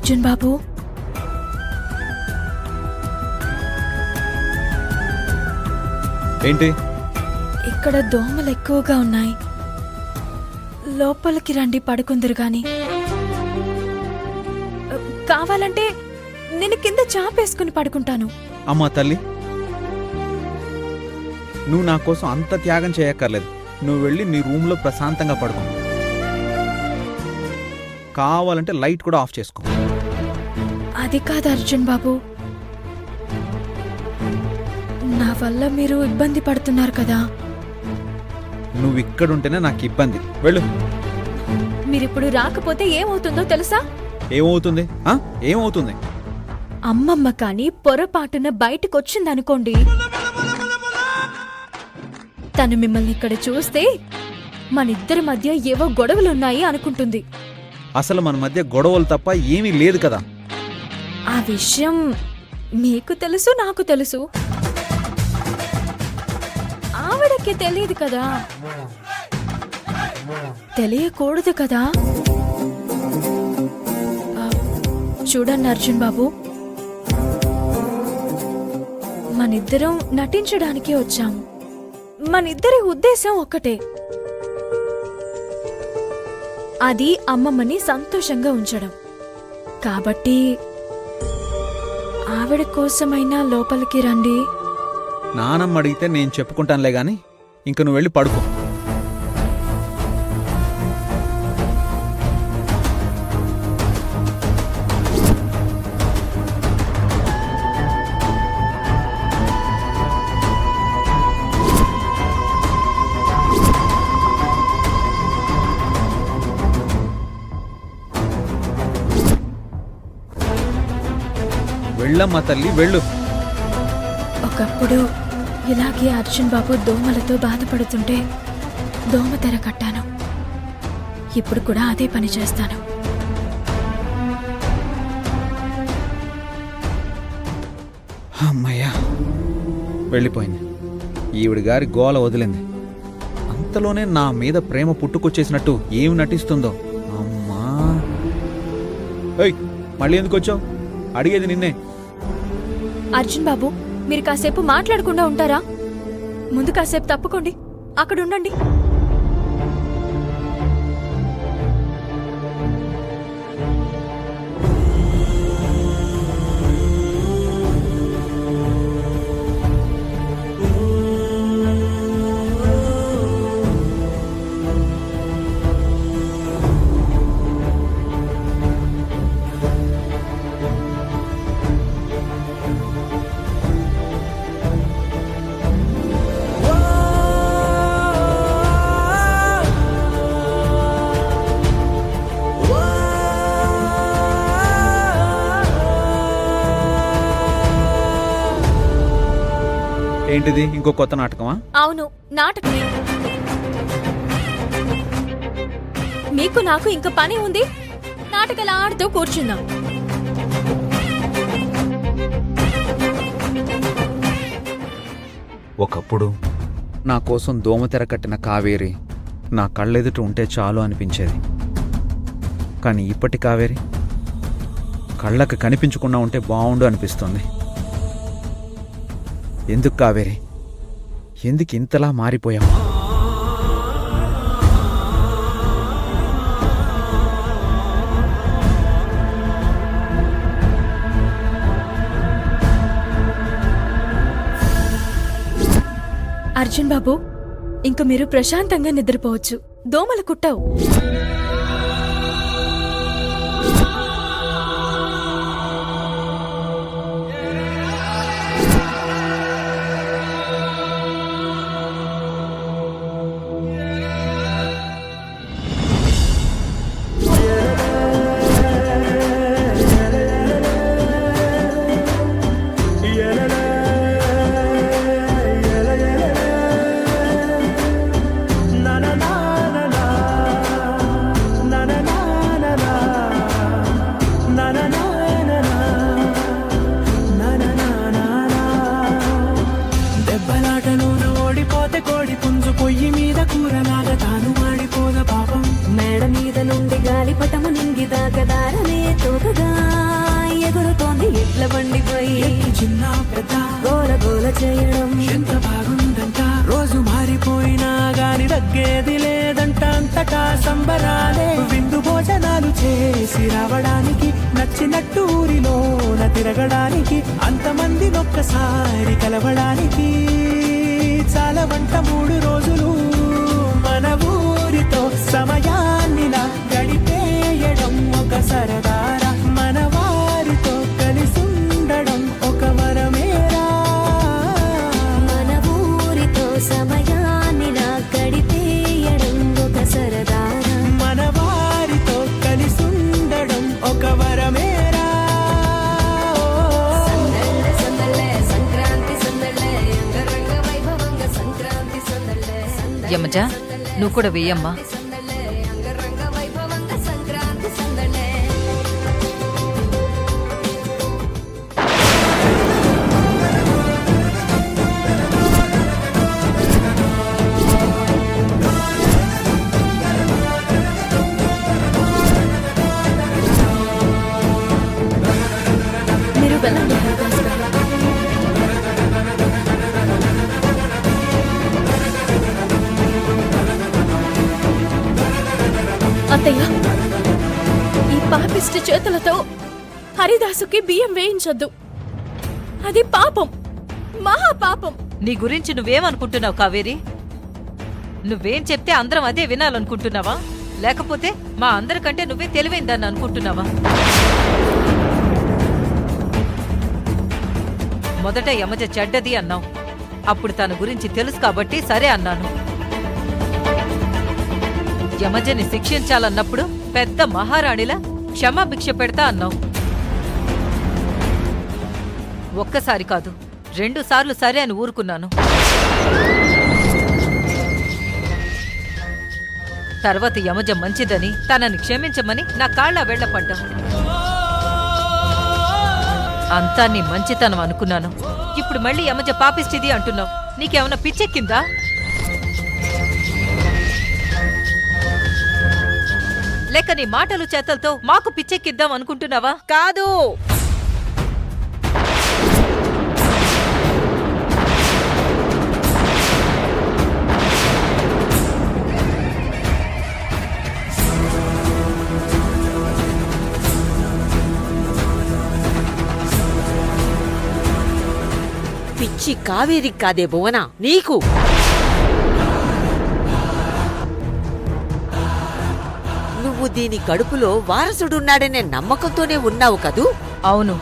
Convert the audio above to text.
అర్జున్ బాబు, ఏంటి? ఇక్కడ దోమలు ఎక్కువగా ఉన్నాయి. లోపలికి రండి, పడుకుందరు గాని. కావాలంటే నేను కింద చాపేసుకుని పడుకుంటాను. అమ్మా తల్లి, నువ్వు నా కోసం అంత త్యాగం చేయక్కర్లేదు. నువ్వు వెళ్ళి నీ రూమ్లో ప్రశాంతంగా పడుకో. కావాలంటే లైట్ కూడా ఆఫ్ చేసుకో. అది కాదు అర్జున్ బాబు, నా వల్ల మీరు ఇబ్బంది పడుతున్నారు కదా. నువ్వు ఇక్కడుంటేనే నాకు ఇబ్బంది. వెళ్ళు. మీరిప్పుడు రాకపోతే ఏమవుతుందో తెలుసా? ఏమవుతుంది? ఏమవుతుంది? అమ్మమ్మ కాని పొరపాటున బయటకొచ్చిందనుకోండి, తను మిమ్మల్ని ఇక్కడ చూస్తే మనిద్దరి మధ్య ఏవో గొడవలున్నాయి అనుకుంటుంది. అసలు మన మధ్య గొడవలు తప్ప ఏమీ లేదు కదా. ఆ విషయం మీకు తెలుసు, నాకు తెలుసు. ఆవిడకి తెలియదు కదా, తెలియకూడదు కదా. చూడండి అర్జున్ బాబు, మనిద్దరం నటించడానికి వచ్చాము. మనిద్దరి ఉద్దేశం ఒక్కటే, అది అమ్మమ్మని సంతోషంగా ఉంచడం. కాబట్టి ఆవిడ కోసమైనా లోపలికి రండి. నానమ్మ అడిగితే నేను చెప్పుకుంటానులే గాని ఇంక నువ్వు వెళ్ళి పడుకో. వెళ్ళమ్మా తల్లి, వెళ్ళు. ఒకప్పుడు ఇలాగే అర్జున్ బాబు దోమలతో బాధపడుతుంటే దోమతెర కట్టాను. ఇప్పుడు కూడా అదే పని చేస్తాను. అమ్మయ్యా, వెళ్ళిపోయింది. ఈవిడి గారి గోల వదిలింది. అంతలోనే నా మీద ప్రేమ పుట్టుకొచ్చేసినట్టు ఏమి నటిస్తుందో. అమ్మా, ఏయ్, మళ్ళీ ఎందుకు వచ్చావు? అడిగేది నిన్నే. అర్జున్ బాబు, మీరు కాసేపు మాట్లాడకుండా ఉంటారా? ముందు కాసేపు తప్పుకోండి, అక్కడుండండి. ఏంటిది, ఇంకో కొత్త నాటకమా? అవును, నాటకమే. మీకు నాకు ఇంక పని ఉంది, నాటకాలు ఆడుతూ కూర్చుందాం. ఒకప్పుడు నా కోసం దోమతెర కట్టిన కావేరి నా కళ్ళెదుట ఉంటే చాలు అనిపించేది. కానీ ఇప్పటి కావేరి కళ్ళకు కనిపించకుండా ఉంటే బాగుండు అనిపిస్తుంది. ఎందుకు కావేరి, ఎందుకు ఇంతలా మారిపోయావు? అర్జున్ బాబు, ఇంక మీరు ప్రశాంతంగా నిద్రపోవచ్చు. దోమలు కుట్టవు. చిన్న పెద్ద గోల గోల చేయడం ఎంత బాగుందంట. రోజు మారిపోయినా గాని తగ్గేది లేదంట. అంతటా సంబరాలే విందు భోజనాలు చేసి రావడానికి, నచ్చినట్టు ఊరిలోన తిరగడానికి, అంతమంది ఒక్కసారి కలవడానికి చాలా వంట 3 రోజులు మన ఊరితో సమయాన్నిలా గడిపేయడం ఒక సరదారా. మన వారితో కలిసుండడం ఒక వరమేరా. మన ఊరితో సమయాన్నిలా గడిపేయడం ఒక సరదారా. మన వారితో కలిసుండడం ఒక వరమేరా. సందళ్ళే సందళ్ళే సంక్రాంతి సందళ్ళే అంగరంగ వైభవంగ సంక్రాంతి సందళ్ళే యమజ నువ్వు కూడా వెయ్యమ్మా. సందళ్ళే అంగరంగ వైభవంగ సంక్రాంతి సందళ్ళే. మీరు వెళ్ళండి హరిదాస్ గారు. అత్తయ్య, ఈ పాపిష్టి చేతులతో హరిదాసుకి బియ్యం వేయించొద్దు. అది పాపం, మహా పాపం. నీ గురించి నువ్వేమనుకుంటున్నావు కావేరి? నువ్వేం చెప్తే అందరం అదే వినాలనుకుంటున్నావా? లేకపోతే మా అందరికంటే నువ్వే తెలివైందని అనుకుంటున్నావా? మొదట యమజ చెడ్డది అన్నావు. అప్పుడు తన గురించి తెలుసు కాబట్టి సరే అన్నాను. యమజని శిక్షించాలన్నప్పుడు పెద్ద మహారాణిలా క్షమాభిక్ష పెడతా అన్నావు. ఒక్కసారి కాదు 2 సార్లు సరే అని ఊరుకున్నాను. తర్వాత యమజ మంచిదని తనని క్షమించమని నా కాళ్ళ వెళ్లపడ్డా. అంతా నీ మంచితనం అనుకున్నాను. ఇప్పుడు మళ్ళీ యమజ పాపిష్టిది అంటున్నావు. నీకేమన్నా పిచ్చెక్కిందా? లేక నీ మాటలు చేతలతో మాకు పిచ్చెక్కిద్దాం అనుకుంటున్నావా? కాదు, పిచ్చి కావేరి కాదే భువన, నీకు. నువ్వు దీని కడుపులో వారసుడున్నాడనే నమ్మకంతోనే ఉన్నావు కదూ? అవును.